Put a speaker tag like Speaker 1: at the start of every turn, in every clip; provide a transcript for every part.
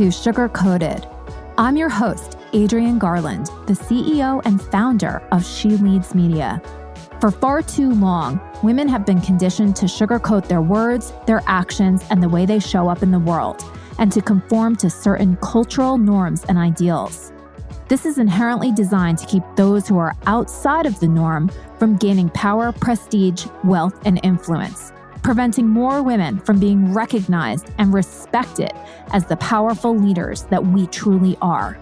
Speaker 1: to Sugar Coated. I'm your host, Adrienne Garland, the CEO and founder of She Leads Media. For far too long, women have been conditioned to sugarcoat their words, their actions, and the way they show up in the world, and to conform to certain cultural norms and ideals. This is inherently designed to keep those who are outside of the norm from gaining power, prestige, wealth, and influence, preventing more women from being recognized and respected as the powerful leaders that we truly are.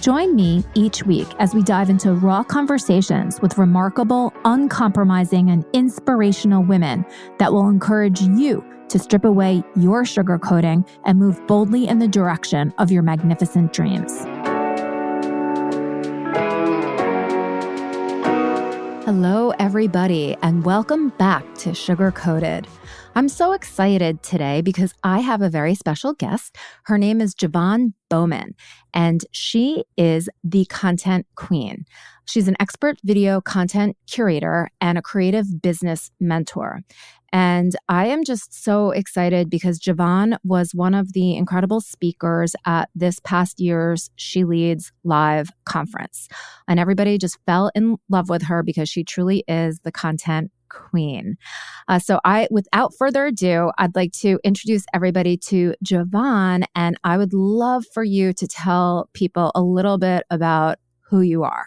Speaker 1: Join me each week as we dive into raw conversations with remarkable, uncompromising, and inspirational women that will encourage you to strip away your sugarcoating and move boldly in the direction of your magnificent dreams. Hello, everybody, and welcome back to Sugar Coated. I'm so excited today because I have a very special guest. Her name is Jevonne Bowman, and she is the content queen. She's an expert video content curator and a creative business mentor. And I am just so excited because Jevonne was one of the incredible speakers at this past year's She Leads Live conference. And everybody just fell in love with her because she truly is the content queen. Without further ado, I'd like to introduce everybody to Jevonne, and I would love for you to tell people a little bit about who you are.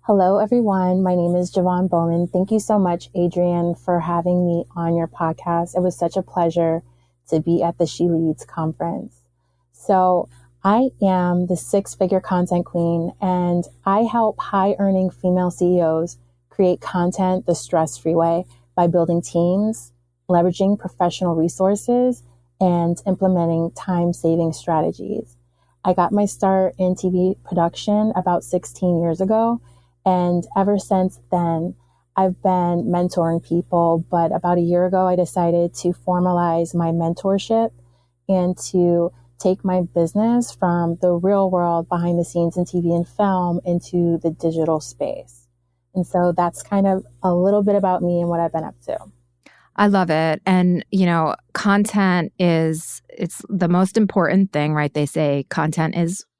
Speaker 2: Hello, everyone. My name is Jevonne Bowman. Thank you so much, Adrienne, for having me on your podcast. It was such a pleasure to be at the She Leads conference. So I am the six-figure content queen, and I help high-earning female CEOs create content the stress-free way by building teams, leveraging professional resources, and implementing time-saving strategies. I got my start in TV production about 16 years ago. And ever since then, I've been mentoring people. But about a year ago, I decided to formalize my mentorship and to take my business from the real world behind the scenes in TV and film into the digital space. And so that's kind of a little bit about me and what I've been up to.
Speaker 1: I love it. And, content it's the most important thing, right? They say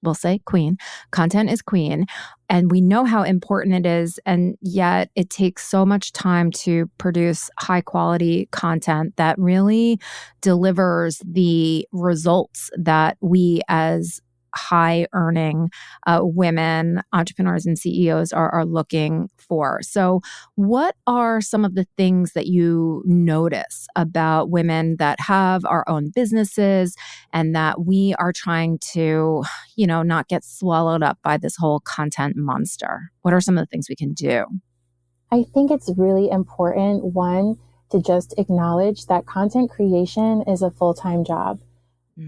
Speaker 1: we'll say queen. Content is queen. And we know how important it is. And yet it takes so much time to produce high quality content that really delivers the results that we as high earning women, entrepreneurs and CEOs are looking for. So what are some of the things that you notice about women that have our own businesses and that we are trying to, not get swallowed up by this whole content monster? What are some of the things we can do?
Speaker 2: I think it's really important, one, to just acknowledge that content creation is a full-time job.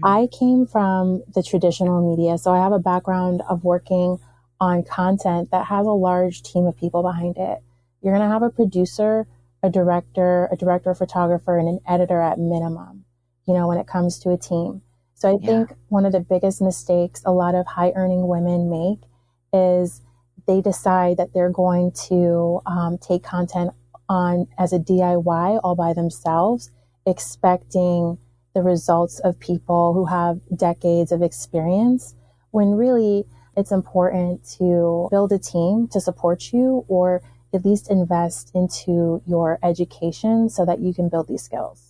Speaker 2: I came from the traditional media, so I have a background of working on content that has a large team of people behind it. You're going to have a producer, a director of photographer, and an editor at minimum, when it comes to a team. So I think one of the biggest mistakes a lot of high-earning women make is they decide that they're going to take content on as a DIY all by themselves, expecting the results of people who have decades of experience, when really it's important to build a team to support you or at least invest into your education so that you can build these skills.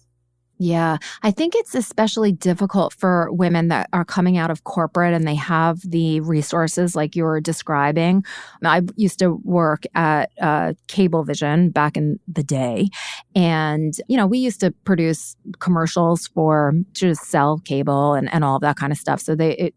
Speaker 1: Yeah, I think it's especially difficult for women that are coming out of corporate and they have the resources like you were describing. I used to work at Cablevision back in the day. And, we used to produce commercials to just sell cable and all of that kind of stuff. So they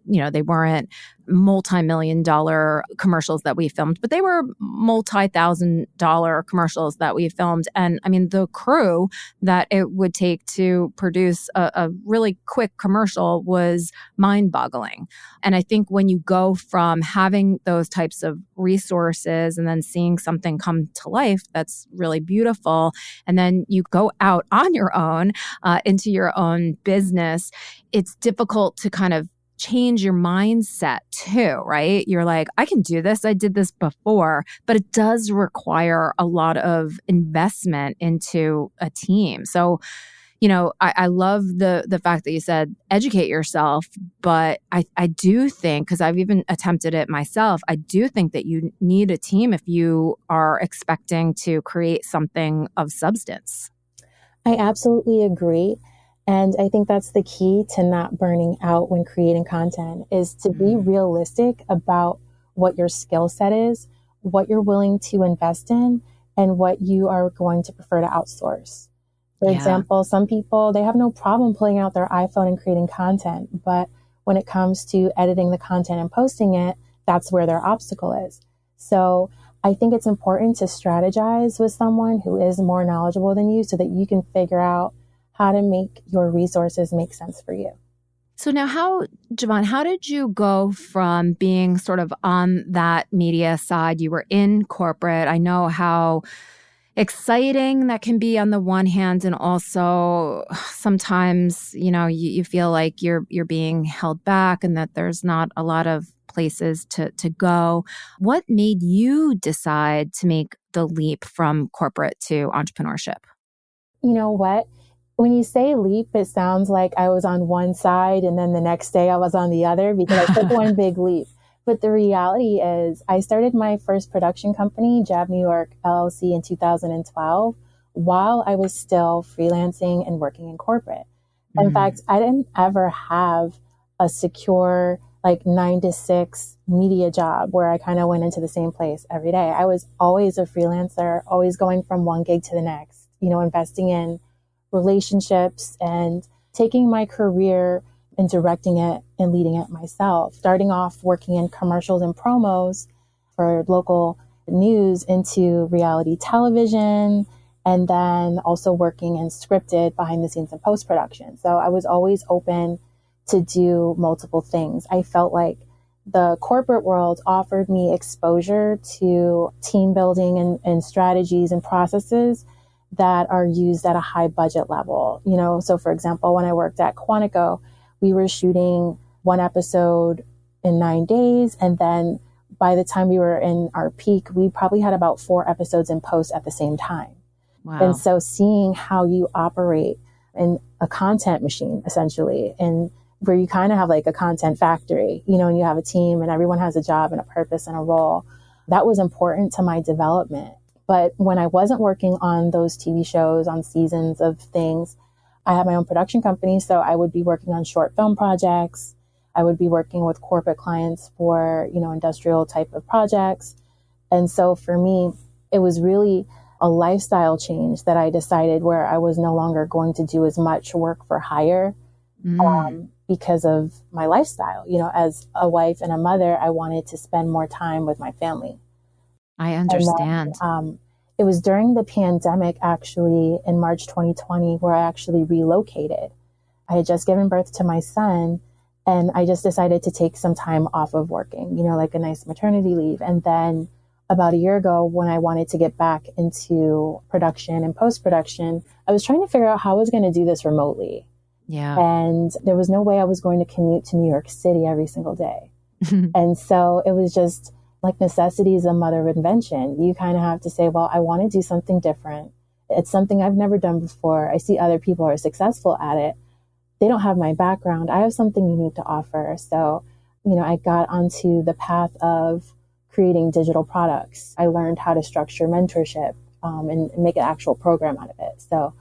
Speaker 1: weren't multi-million-dollar commercials that we filmed, but they were multi-thousand-dollar commercials that we filmed. And I mean, the crew that it would take to produce a really quick commercial was mind-boggling. And I think when you go from having those types of resources and then seeing something come to life that's really beautiful, and then you go out on your own into your own business, it's difficult to kind of change your mindset too, right? You're like, I can do this. I did this before, but it does require a lot of investment into a team. So, I love the fact that you said educate yourself, but I do think, because I've even attempted it myself, I do think that you need a team if you are expecting to create something of substance.
Speaker 2: I absolutely agree. And I think that's the key to not burning out when creating content, is to be realistic about what your skill set is, what you're willing to invest in, and what you are going to prefer to outsource. For example, some people, they have no problem pulling out their iPhone and creating content. But when it comes to editing the content and posting it, that's where their obstacle is. So I think it's important to strategize with someone who is more knowledgeable than you so that you can figure out how to make your resources make sense for you.
Speaker 1: So now Jevonne, how did you go from being sort of on that media side? You were in corporate. I know how exciting that can be on the one hand, and also sometimes, you feel like you're being held back and that there's not a lot of places to go. What made you decide to make the leap from corporate to entrepreneurship?
Speaker 2: You know what? When you say leap, it sounds like I was on one side and then the next day I was on the other, because I took one big leap. But the reality is I started my first production company, Jab New York LLC, in 2012, while I was still freelancing and working in corporate. In fact, I didn't ever have a secure, like 9 to 6 media job where I kind of went into the same place every day. I was always a freelancer, always going from one gig to the next, investing in relationships and taking my career and directing it and leading it myself, starting off working in commercials and promos for local news into reality television, and then also working in scripted behind the scenes and post-production. So I was always open to do multiple things. I felt like the corporate world offered me exposure to team building and strategies and processes that are used at a high budget level. So for example, when I worked at Quantico, we were shooting one episode in 9 days. And then by the time we were in our peak, we probably had about 4 episodes in post at the same time.
Speaker 1: Wow.
Speaker 2: And so seeing how you operate in a content machine, essentially, and where you kind of have like a content factory, and you have a team and everyone has a job and a purpose and a role, that was important to my development. But when I wasn't working on those TV shows, on seasons of things, I had my own production company. So I would be working on short film projects. I would be working with corporate clients for, industrial type of projects. And so for me, it was really a lifestyle change that I decided, where I was no longer going to do as much work for hire because of my lifestyle. As a wife and a mother, I wanted to spend more time with my family.
Speaker 1: I understand.
Speaker 2: Then, it was during the pandemic, actually, in March 2020, where I actually relocated. I had just given birth to my son, and I just decided to take some time off of working, like a nice maternity leave. And then about a year ago, when I wanted to get back into production and post-production, I was trying to figure out how I was going to do this remotely.
Speaker 1: Yeah.
Speaker 2: And there was no way I was going to commute to New York City every single day. And so it was just like, necessity is the mother of invention. You kind of have to say, well, I want to do something different. It's something I've never done before. I see other people are successful at it. They don't have my background. I have something unique to offer. So, I got onto the path of creating digital products. I learned how to structure mentorship and make an actual program out of it. So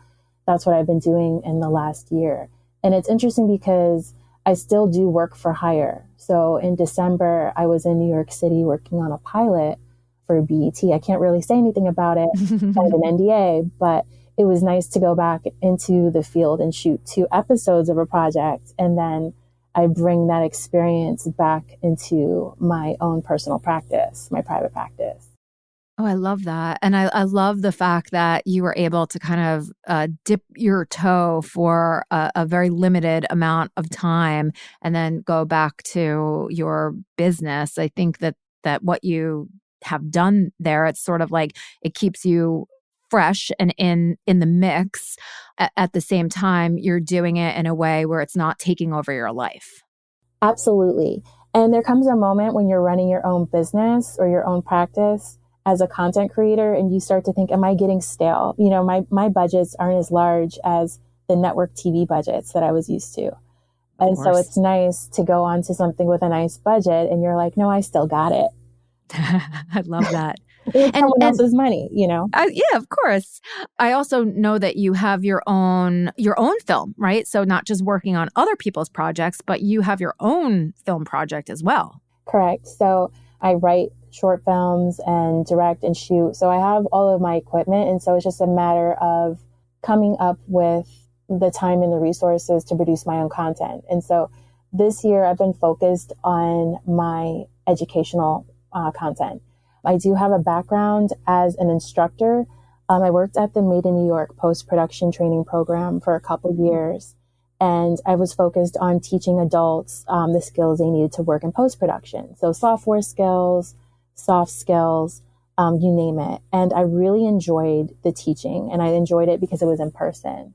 Speaker 2: that's what I've been doing in the last year. And it's interesting because I still do work for hire. So in December, I was in New York City working on a pilot for BET. I can't really say anything about it. I had an NDA, but it was nice to go back into the field and shoot 2 episodes of a project. And then I bring that experience back into my own personal practice, my private practice.
Speaker 1: Oh, I love that. And I love the fact that you were able to kind of dip your toe for a very limited amount of time and then go back to your business. I think that what you have done there, it's sort of like it keeps you fresh and in the mix. At the same time, you're doing it in a way where it's not taking over your life.
Speaker 2: Absolutely. And there comes a moment when you're running your own business or your own practice as a content creator, and you start to think, am I getting stale? My budgets aren't as large as the network TV budgets that I was used to. And so it's nice to go onto something with a nice budget and you're like, no, I still got it.
Speaker 1: I love that.
Speaker 2: It's someone else's money, you know?
Speaker 1: Yeah, of course. I also know that you have your own film, right? So not just working on other people's projects, but you have your own film project as well.
Speaker 2: Correct. So I write short films and direct and shoot. So I have all of my equipment. And so it's just a matter of coming up with the time and the resources to produce my own content. And so this year I've been focused on my educational content. I do have a background as an instructor. I worked at the Made in New York post-production training program for a couple years. And I was focused on teaching adults the skills they needed to work in post-production. So software skills, soft skills, you name it. And I really enjoyed the teaching, and I enjoyed it because it was in person.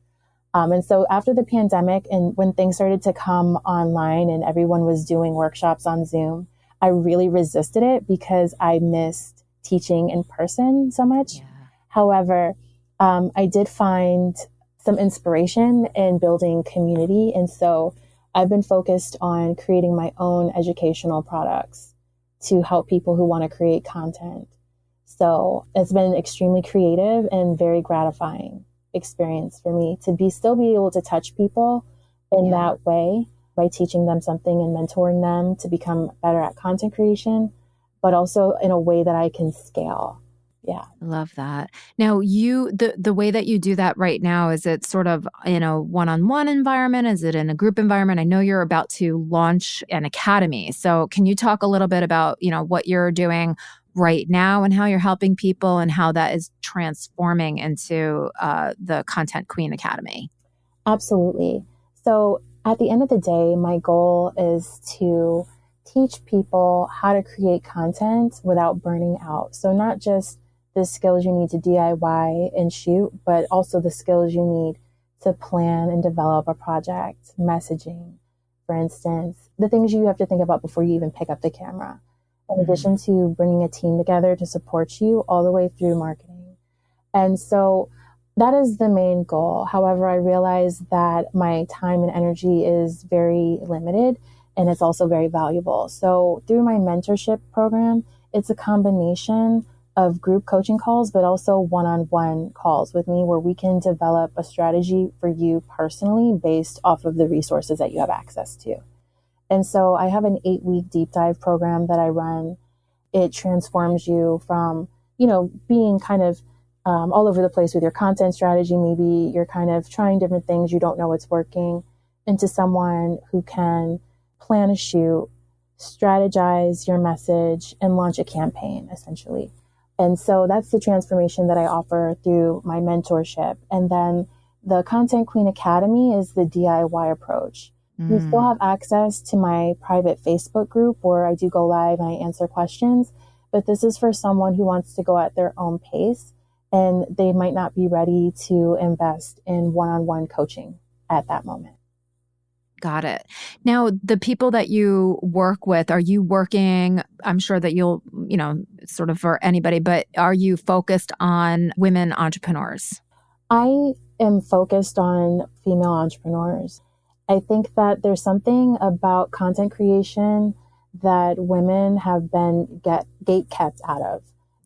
Speaker 2: And so after the pandemic and when things started to come online and everyone was doing workshops on Zoom, I really resisted it because I missed teaching in person so much. Yeah. However, I did find some inspiration in building community. And so I've been focused on creating my own educational products to help people who want to create content. So it's been extremely creative and very gratifying experience for me to still be able to touch people in that way by teaching them something and mentoring them to become better at content creation, but also in a way that I can scale. Yeah.
Speaker 1: I love that. Now the way that you do that right now, is it sort of in a one-on-one environment? Is it in a group environment? I know you're about to launch an academy. So can you talk a little bit about, what you're doing right now and how you're helping people and how that is transforming into the Content Queen Academy?
Speaker 2: Absolutely. So at the end of the day, my goal is to teach people how to create content without burning out. So not just the skills you need to DIY and shoot, but also the skills you need to plan and develop a project, messaging, for instance, the things you have to think about before you even pick up the camera. In addition to bringing a team together to support you all the way through marketing. And so that is the main goal. However, I realize that my time and energy is very limited and it's also very valuable. So through my mentorship program, it's a combination of group coaching calls, but also one-on-one calls with me where we can develop a strategy for you personally based off of the resources that you have access to. And so I have an 8-week deep dive program that I run. It transforms you from, being kind of all over the place with your content strategy. Maybe you're kind of trying different things. You don't know what's working, into someone who can plan a shoot, strategize your message, and launch a campaign, essentially. And so that's the transformation that I offer through my mentorship. And then the Content Queen Academy is the DIY approach. You still have access to my private Facebook group where I do go live and I answer questions, but this is for someone who wants to go at their own pace and they might not be ready to invest in one-on-one coaching at that moment.
Speaker 1: Got it. Now, the people that you work with, are you working, I'm sure that you'll, sort of for anybody, but are you focused on women entrepreneurs?
Speaker 2: I am focused on female entrepreneurs. I think that there's something about content creation that women have been gate kept out of,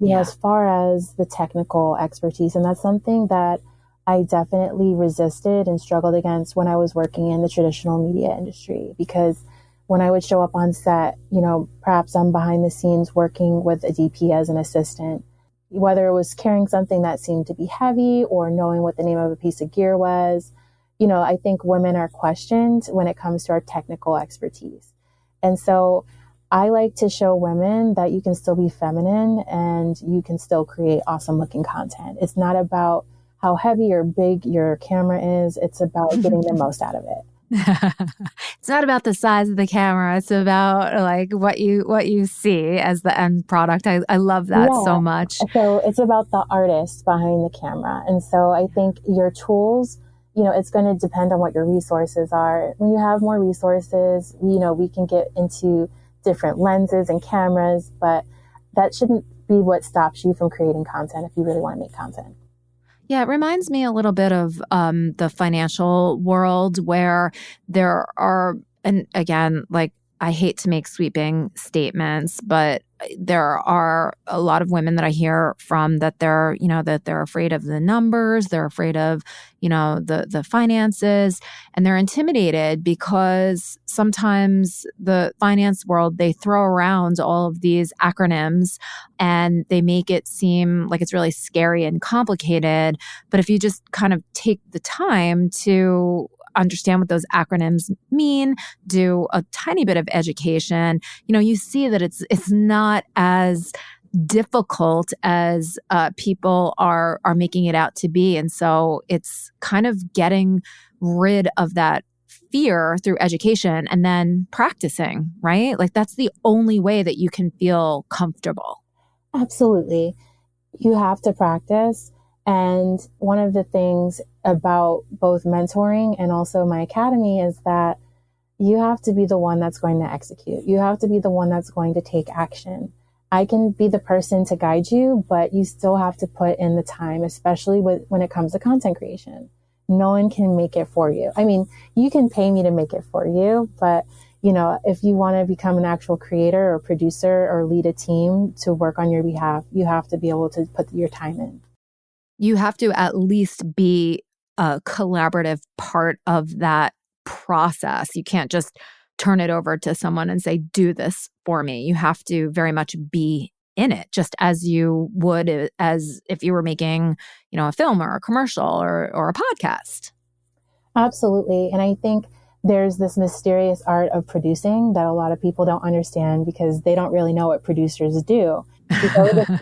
Speaker 2: as far as the technical expertise. And that's something that I definitely resisted and struggled against when I was working in the traditional media industry, because when I would show up on set, perhaps I'm behind the scenes working with a DP as an assistant, whether it was carrying something that seemed to be heavy or knowing what the name of a piece of gear was. I think women are questioned when it comes to our technical expertise. And so I like to show women that you can still be feminine and you can still create awesome looking content. It's not about how heavy or big your camera is. It's about getting the most out of it.
Speaker 1: It's not about the size of the camera. It's about what you see as the end product. I love that so much.
Speaker 2: So it's about the artist behind the camera. And so I think your tools, it's going to depend on what your resources are. When you have more resources, we can get into different lenses and cameras, but that shouldn't be what stops you from creating content if you really want to make content.
Speaker 1: Yeah, it reminds me a little bit of the financial world where there are, and again, like I hate to make sweeping statements, but there are a lot of women that I hear from that that they're afraid of the numbers, they're afraid of, the finances, and they're intimidated because sometimes the finance world, they throw around all of these acronyms and they make it seem like it's really scary and complicated. But if you just kind of take the time to understand what those acronyms mean, do a tiny bit of education, you see that it's not as difficult as people are making it out to be. And so it's kind of getting rid of that fear through education and then practicing, right? Like that's the only way that you can feel comfortable.
Speaker 2: Absolutely. You have to practice. And one of the things about both mentoring and also my academy is that you have to be the one that's going to execute. You have to be the one that's going to take action. I can be the person to guide you, but you still have to put in the time, especially when it comes to content creation. No one can make it for you. I mean, you can pay me to make it for you, but if you want to become an actual creator or producer or lead a team to work on your behalf, you have to be able to put your time in.
Speaker 1: You have to at least be a collaborative part of that process. You can't just turn it over to someone and say, do this for me. You have to very much be in it, just as you would as if you were making, a film or a commercial or a podcast.
Speaker 2: Absolutely. And I think there's this mysterious art of producing that a lot of people don't understand because they don't really know what producers do.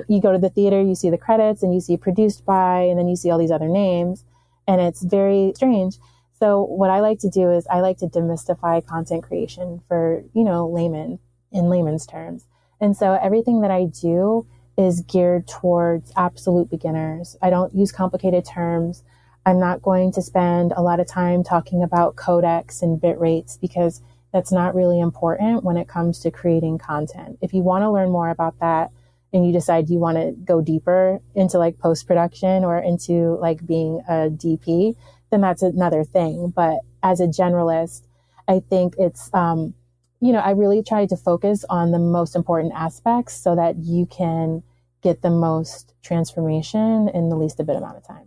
Speaker 2: You go to the theater, you see the credits and you see produced by, and then you see all these other names, and it's very strange. So what I like to do is I like to demystify content creation for, layman, in layman's terms. And so everything that I do is geared towards absolute beginners. I don't use complicated terms. I'm not going to spend a lot of time talking about codecs and bit rates because that's not really important when it comes to creating content. If you want to learn more about that and you decide you want to go deeper into like post-production or into like being a DP, then that's another thing. But as a generalist, I think it's, I really try to focus on the most important aspects so that you can get the most transformation in the least a bit amount of time.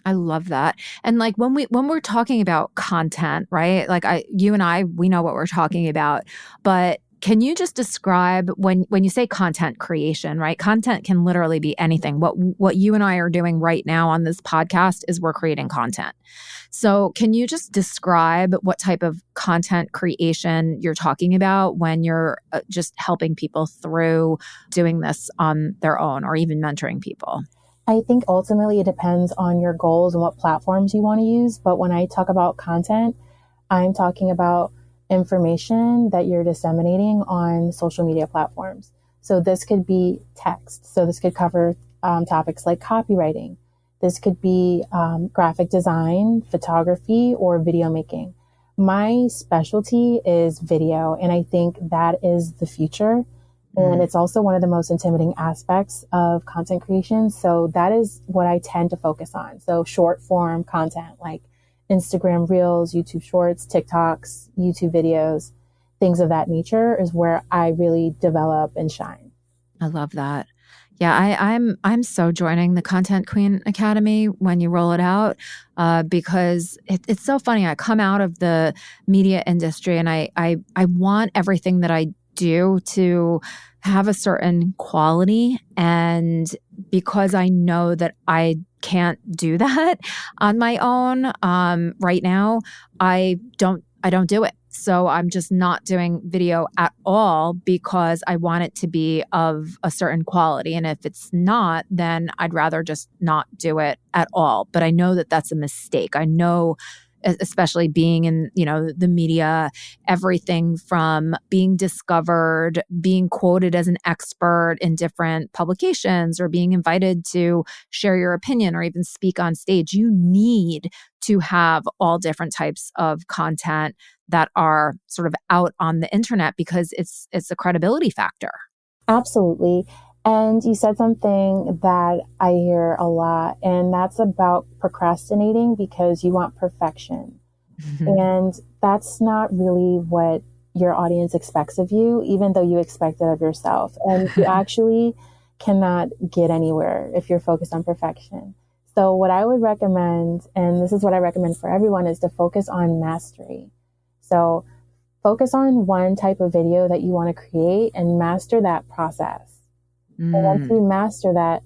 Speaker 1: I love that. And like when we're talking about content, right? Like you and I, we know what we're talking about, but can you just describe when you say content creation, right? Content can literally be anything. What you and I are doing right now on this podcast is we're creating content. So can you just describe what type of content creation you're talking about when you're just helping people through doing this on their own or even mentoring people?
Speaker 2: I think ultimately it depends on your goals and what platforms you want to use. But when I talk about content, I'm talking about information that you're disseminating on social media platforms. So this could be text. So this could cover topics like copywriting. This could be graphic design, photography, or video making. My specialty is video, and I think that is the future. And it's also one of the most intimidating aspects of content creation. So that is what I tend to focus on. So short form content like Instagram Reels, YouTube Shorts, TikToks, YouTube videos, things of that nature is where I really develop and shine.
Speaker 1: I love that. Yeah, I'm so joining the Content Queen Academy when you roll it out because it's so funny. I come out of the media industry and I want everything that I do to have a certain quality. And because I know that I can't do that on my own right now, I don't do it. So I'm just not doing video at all because I want it to be of a certain quality. And if it's not, then I'd rather just not do it at all. But I know that that's a mistake. I know, especially being in, the media, everything from being discovered, being quoted as an expert in different publications, or being invited to share your opinion or even speak on stage. You need to have all different types of content that are sort of out on the internet because it's a credibility factor.
Speaker 2: Absolutely. And you said something that I hear a lot, and that's about procrastinating because you want perfection. And that's not really what your audience expects of you, even though you expect it of yourself. And you actually cannot get anywhere if you're focused on perfection. So what I would recommend, and this is what I recommend for everyone, is to focus on mastery. So focus on one type of video that you want to create and master that process. And once you master that,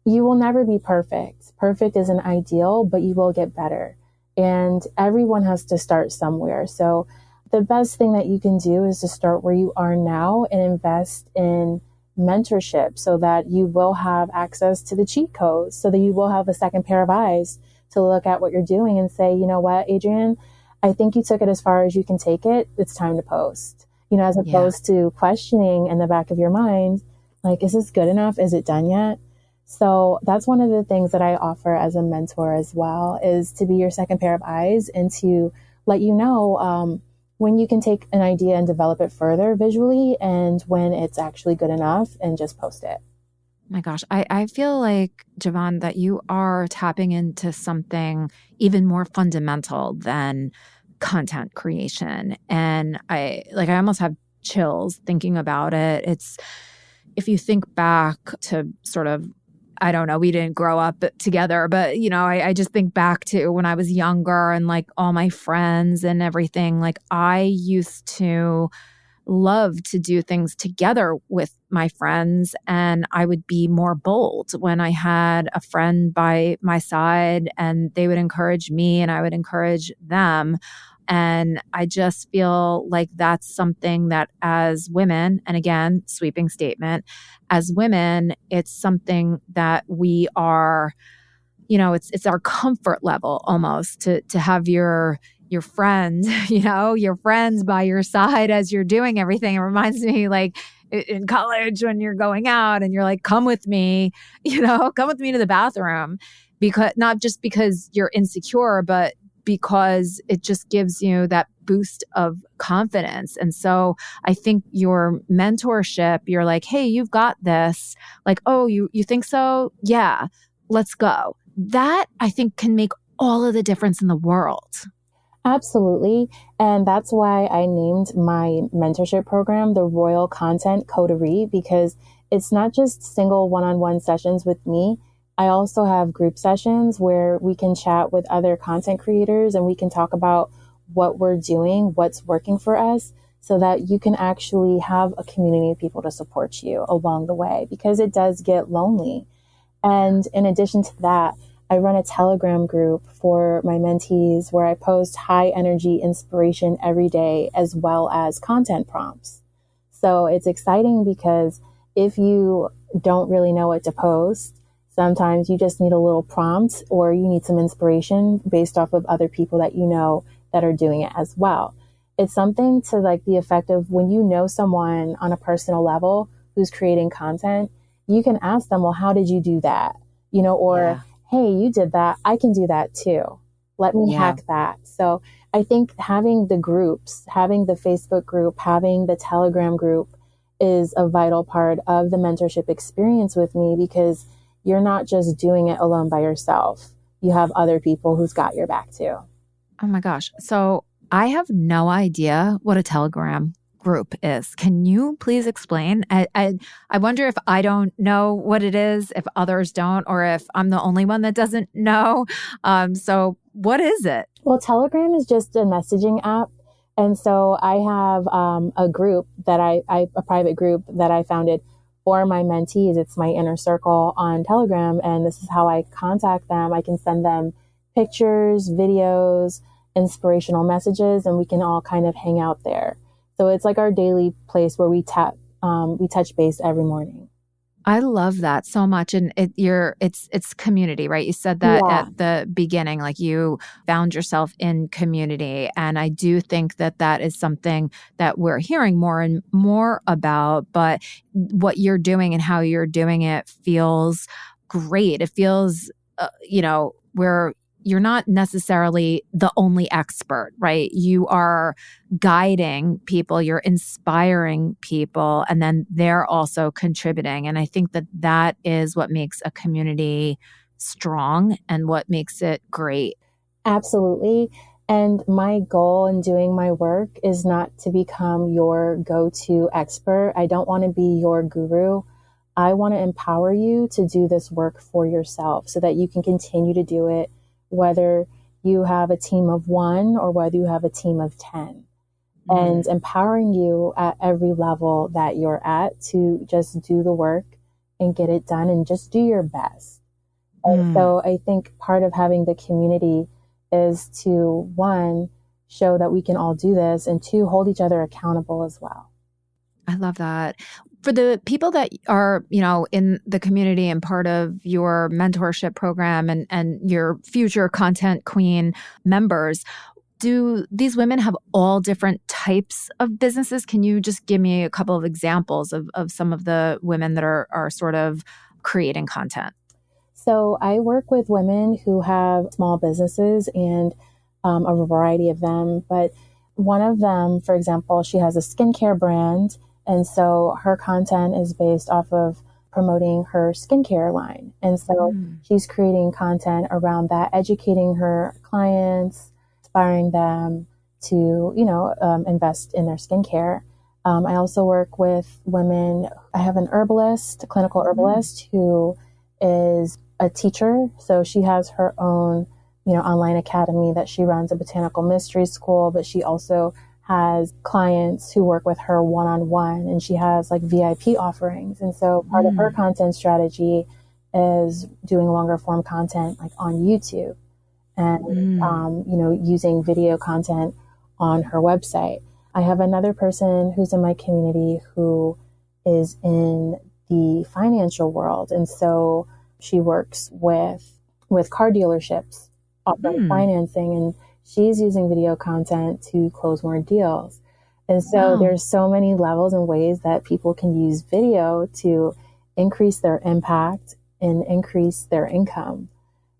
Speaker 2: you will never be perfect. Perfect isn't ideal, but you will get better. And everyone has to start somewhere. So the best thing that you can do is to start where you are now and invest in mentorship so that you will have access to the cheat codes, so that you will have a second pair of eyes to look at what you're doing and say, you know what, Adrienne, I think you took it as far as you can take it. It's time to post, as opposed to questioning in the back of your mind, like, is this good enough? Is it done yet? So that's one of the things that I offer as a mentor as well, is to be your second pair of eyes and to let you know when you can take an idea and develop it further visually and when it's actually good enough and just post it.
Speaker 1: My gosh, I feel like, Jevonne, that you are tapping into something even more fundamental than content creation. And I almost have chills thinking about it. It's, if you think back to sort of, I don't know, we didn't grow up together, but, I just think back to when I was younger and like all my friends and everything. Like, I used to love to do things together with my friends, and I would be more bold when I had a friend by my side, and they would encourage me and I would encourage them. And I just feel like that's something that, as women, and again, sweeping statement, as women, it's something that we are, it's our comfort level almost to have your friends, your friends by your side as you're doing everything. It reminds me, like, in college when you're going out and you're like, come with me, come with me to the bathroom, because not just because you're insecure, but because it just gives you that boost of confidence. And so I think your mentorship, you're like, hey, you've got this. Like, oh, you think so? Yeah, let's go. That, I think, can make all of the difference in the world.
Speaker 2: Absolutely. And that's why I named my mentorship program the Royal Content Coterie, because it's not just single one-on-one sessions with me. I also have group sessions where we can chat with other content creators and we can talk about what we're doing, what's working for us, so that you can actually have a community of people to support you along the way, because it does get lonely. And in addition to that, I run a Telegram group for my mentees where I post high energy inspiration every day, as well as content prompts. So it's exciting because if you don't really know what to post, sometimes you just need a little prompt, or you need some inspiration based off of other people that you know that are doing it as well. It's something to like the effect of, when you know someone on a personal level who's creating content, you can ask them, well, how did you do that? Or, hey, you did that. I can do that too. Let me hack that. So I think having the groups, having the Facebook group, having the Telegram group is a vital part of the mentorship experience with me, because you're not just doing it alone by yourself. You have other people who's got your back too.
Speaker 1: Oh my gosh. So I have no idea what a Telegram group is. Can you please explain? I wonder if I don't know what it is, if others don't, or if I'm the only one that doesn't know. So what is it?
Speaker 2: Well, Telegram is just a messaging app. And so I have a group that a private group that I founded for my mentees. It's my inner circle on Telegram. And this is how I contact them. I can send them pictures, videos, inspirational messages, and we can all kind of hang out there. So it's like our daily place where we touch base every morning.
Speaker 1: I love that so much. And it's community, right? You said that at the beginning, like you found yourself in community. And I do think that that is something that we're hearing more and more about, but what you're doing and how you're doing it feels great. It feels, where you're not necessarily the only expert, right? You are guiding people, you're inspiring people, and then they're also contributing. And I think that that is what makes a community strong and what makes it great.
Speaker 2: Absolutely. And my goal in doing my work is not to become your go-to expert. I don't want to be your guru. I want to empower you to do this work for yourself so that you can continue to do it, whether you have a team of 1 or whether you have a team of 10. And empowering you at every level that you're at to just do the work and get it done and just do your best. And so I think part of having the community is to, 1, show that we can all do this, and 2, hold each other accountable as well.
Speaker 1: I love that. For the people that are, in the community and part of your mentorship program and your future Content Queen members, do these women have all different types of businesses? Can you just give me a couple of examples of some of the women that are sort of creating content?
Speaker 2: So I work with women who have small businesses and a variety of them. But one of them, for example, she has a skincare brand. And so her content is based off of promoting her skincare line. And so she's creating content around that, educating her clients, inspiring them to, invest in their skincare. I also work with women. I have an herbalist, a clinical herbalist who is a teacher. So she has her own, online academy that she runs, a botanical mystery school, but she also has clients who work with her one-on-one, and she has like VIP offerings. And so part of her content strategy is doing longer form content like on YouTube and, using video content on her website. I have another person who's in my community who is in the financial world. And so she works with car dealerships offering financing, and she's using video content to close more deals. And so there's so many levels and ways that people can use video to increase their impact and increase their income.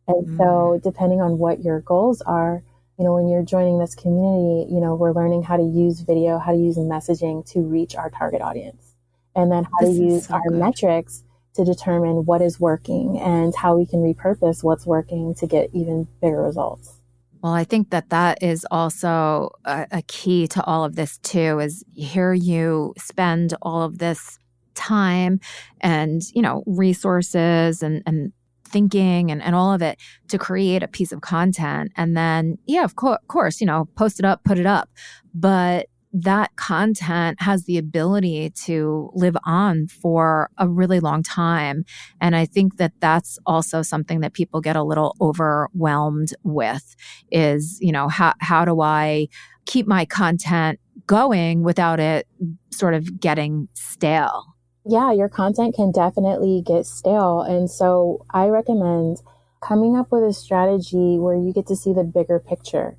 Speaker 2: And so depending on what your goals are, when you're joining this community, we're learning how to use video, how to use messaging to reach our target audience, and then how to use our metrics to determine what is working and how we can repurpose what's working to get even bigger results.
Speaker 1: Well, I think that is also a key to all of this too, is here you spend all of this time and, resources and thinking and all of it to create a piece of content. And then, of course, post it up, put it up. But that content has the ability to live on for a really long time. And I think that that's also something that people get a little overwhelmed with is, how do I keep my content going without it sort of getting stale?
Speaker 2: Yeah, your content can definitely get stale. And so I recommend coming up with a strategy where you get to see the bigger picture.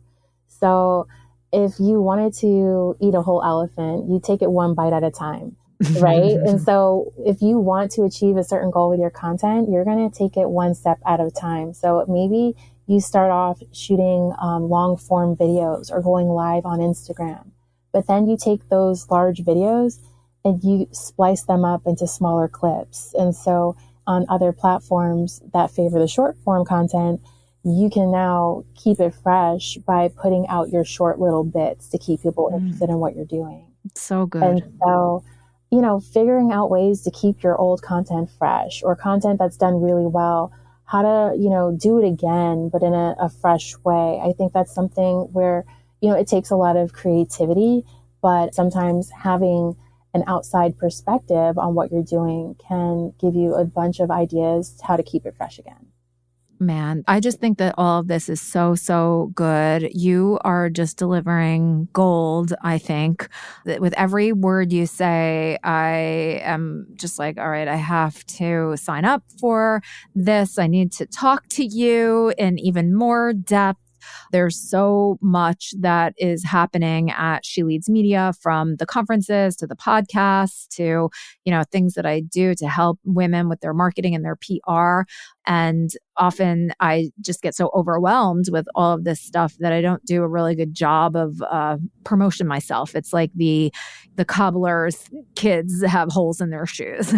Speaker 2: So if you wanted to eat a whole elephant, you take it one bite at a time, right? And so if you want to achieve a certain goal with your content, you're going to take it one step at a time. So maybe you start off shooting long form videos or going live on Instagram, but then you take those large videos and you splice them up into smaller clips. And so on other platforms that favor the short form content, you can now keep it fresh by putting out your short little bits to keep people interested in what you're doing.
Speaker 1: It's so good.
Speaker 2: And so, figuring out ways to keep your old content fresh or content that's done really well, how to, do it again, but in a fresh way. I think that's something where, it takes a lot of creativity, but sometimes having an outside perspective on what you're doing can give you a bunch of ideas how to keep it fresh again.
Speaker 1: Man, I just think that all of this is so, so good. You are just delivering gold, I think. With every word you say, I am just like, all right, I have to sign up for this. I need to talk to you in even more depth. There's so much that is happening at She Leads Media, from the conferences to the podcasts to, things that I do to help women with their marketing and their PR. And often I just get so overwhelmed with all of this stuff that I don't do a really good job of promotion myself. It's like the cobbler's kids have holes in their shoes.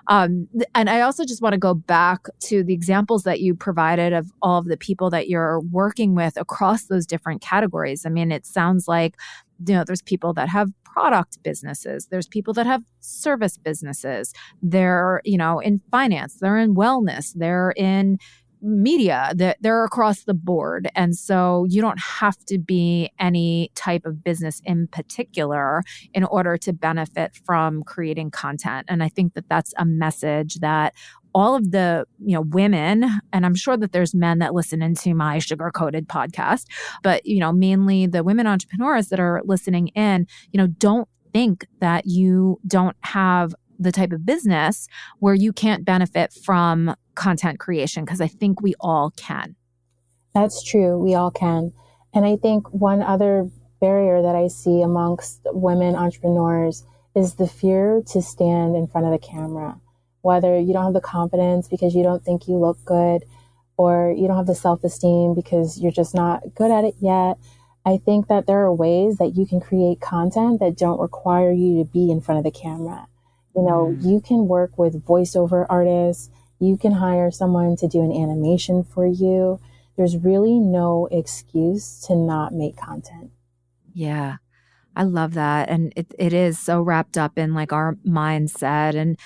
Speaker 1: And I also just want to go back to the examples that you provided of all of the people that you're working with across those different categories. I mean, it sounds like, there's people that have product businesses. There's people that have service businesses. They're, in finance, they're in wellness, they're in media, they're across the board. And so you don't have to be any type of business in particular in order to benefit from creating content. And I think that that's a message that all of the, women, and I'm sure that there's men that listen into my sugar-coated podcast, but, mainly the women entrepreneurs that are listening in, don't think that you don't have the type of business where you can't benefit from content creation, because I think we all can.
Speaker 2: That's true. We all can. And I think one other barrier that I see amongst women entrepreneurs is the fear to stand in front of the camera. Whether you don't have the confidence because you don't think you look good, or you don't have the self-esteem because you're just not good at it yet. I think that there are ways that you can create content that don't require you to be in front of the camera. You can work with voiceover artists. You can hire someone to do an animation for you. There's really no excuse to not make content.
Speaker 1: Yeah, I love that. And it is so wrapped up in like our mindset. And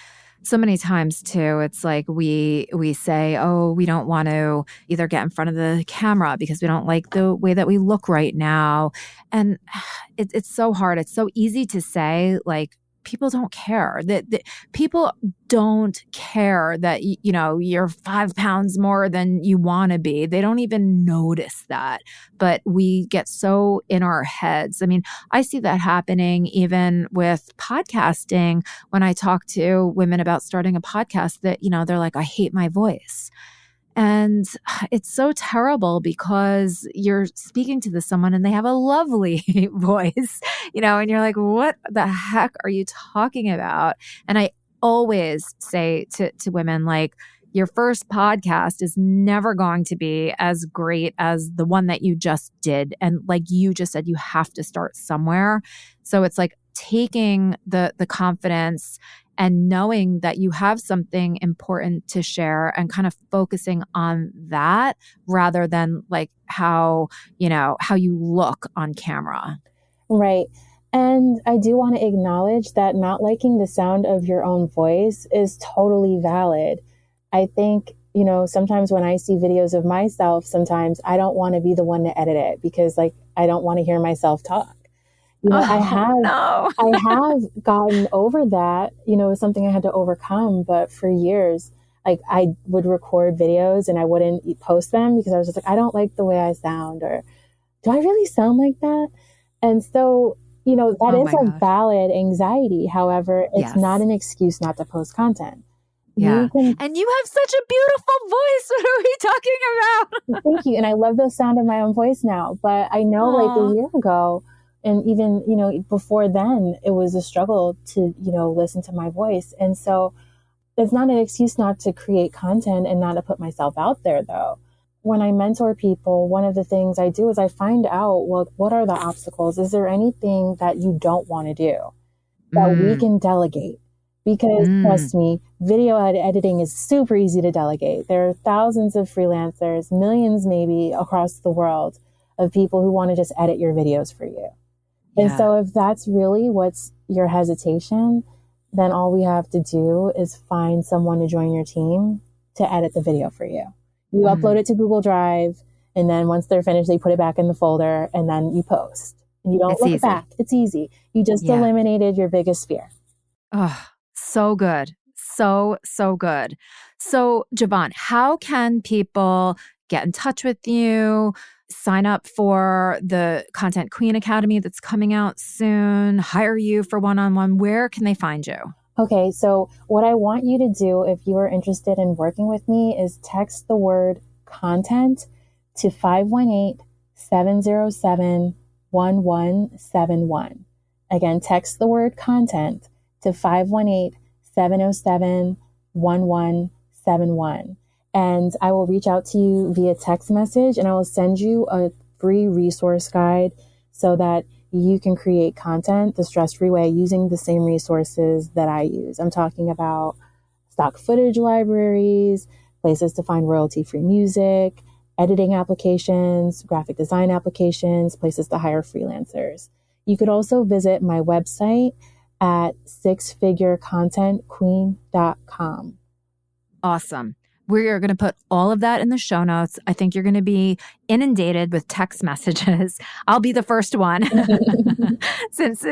Speaker 1: so many times too, it's like we say, oh, we don't want to either get in front of the camera because we don't like the way that we look right now. And it's so hard. It's so easy to say, like, people don't care. That people don't care that you're 5 pounds more than you want to be. They don't even notice that. But we get so in our heads. I mean, I see that happening even with podcasting. When I talk to women about starting a podcast, that they're like, I hate my voice. And it's so terrible because you're speaking to someone and they have a lovely voice, and you're like, what the heck are you talking about? And I always say to women, like, your first podcast is never going to be as great as the one that you just did. And like you just said, you have to start somewhere. So it's like taking the confidence and knowing that you have something important to share and kind of focusing on that rather than like how you look on camera.
Speaker 2: Right. And I do want to acknowledge that not liking the sound of your own voice is totally valid. I think, sometimes when I see videos of myself, sometimes I don't want to be the one to edit it because like, I don't want to hear myself talk. I have gotten over that, it was something I had to overcome. But for years, like I would record videos and I wouldn't post them because I was just like, I don't like the way I sound, or do I really sound like that? And so, that is a valid anxiety. However, it's not an excuse not to post content.
Speaker 1: Yeah. And you have such a beautiful voice. What are we talking about?
Speaker 2: Thank you. And I love the sound of my own voice now. But I know like a year ago, and even, before then, it was a struggle to, listen to my voice. And so it's not an excuse not to create content and not to put myself out there, though. When I mentor people, one of the things I do is I find out, well, what are the obstacles? Is there anything that you don't want to do that we can delegate? Because trust me, video editing is super easy to delegate. There are thousands of freelancers, millions maybe across the world of people who want to just edit your videos for you. Yeah. And so if that's really what's your hesitation, then all we have to do is find someone to join your team to edit the video for you. You upload it to Google Drive, and then once they're finished, they put it back in the folder, and then you post. And you don't look back. It's easy. You just eliminated your biggest fear.
Speaker 1: Oh, so good. So good. So, Jevonne, how can people get in touch with you, sign up for the Content Queen Academy that's coming out soon, hire you for one-on-one? Where can they find you?
Speaker 2: Okay, so what I want you to do if you are interested in working with me is text the word content to 518-707-1171. Again, text the word content to 518-707-1171. And I will reach out to you via text message, and I will send you a free resource guide so that you can create content the stress-free way using the same resources that I use. I'm talking about stock footage libraries, places to find royalty-free music, editing applications, graphic design applications, places to hire freelancers. You could also visit my website at sixfigurecontentqueen.com.
Speaker 1: Awesome. We are going to put all of that in the show notes. I think you're going to be inundated with text messages. I'll be the first one. Since,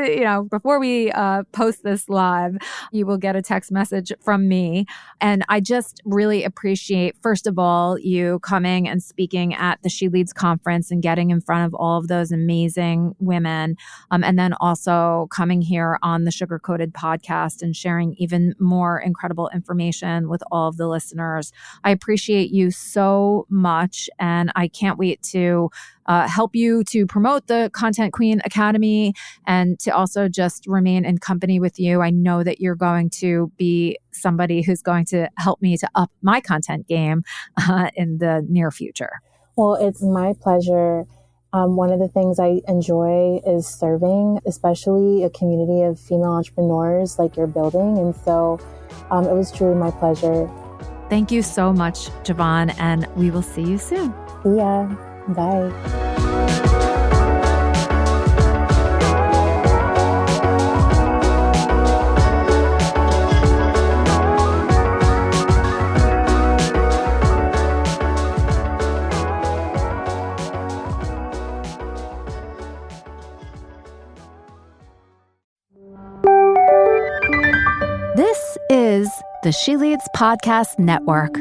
Speaker 1: before we post this live, you will get a text message from me. And I just really appreciate, first of all, you coming and speaking at the She Leads conference and getting in front of all of those amazing women. And then also coming here on the Sugar Coated podcast and sharing even more incredible information with all of the listeners. I appreciate you so much, and I can't wait to help you to promote the Content Queen Academy and to also just remain in company with you. I know that you're going to be somebody who's going to help me to up my content game in the near future.
Speaker 2: Well, it's my pleasure. One of the things I enjoy is serving, especially a community of female entrepreneurs like you're building. And so it was truly my pleasure.
Speaker 1: Thank you so much, Jevonne, and we will see you soon.
Speaker 2: See ya. Bye.
Speaker 1: This is the She Leads Podcast Network.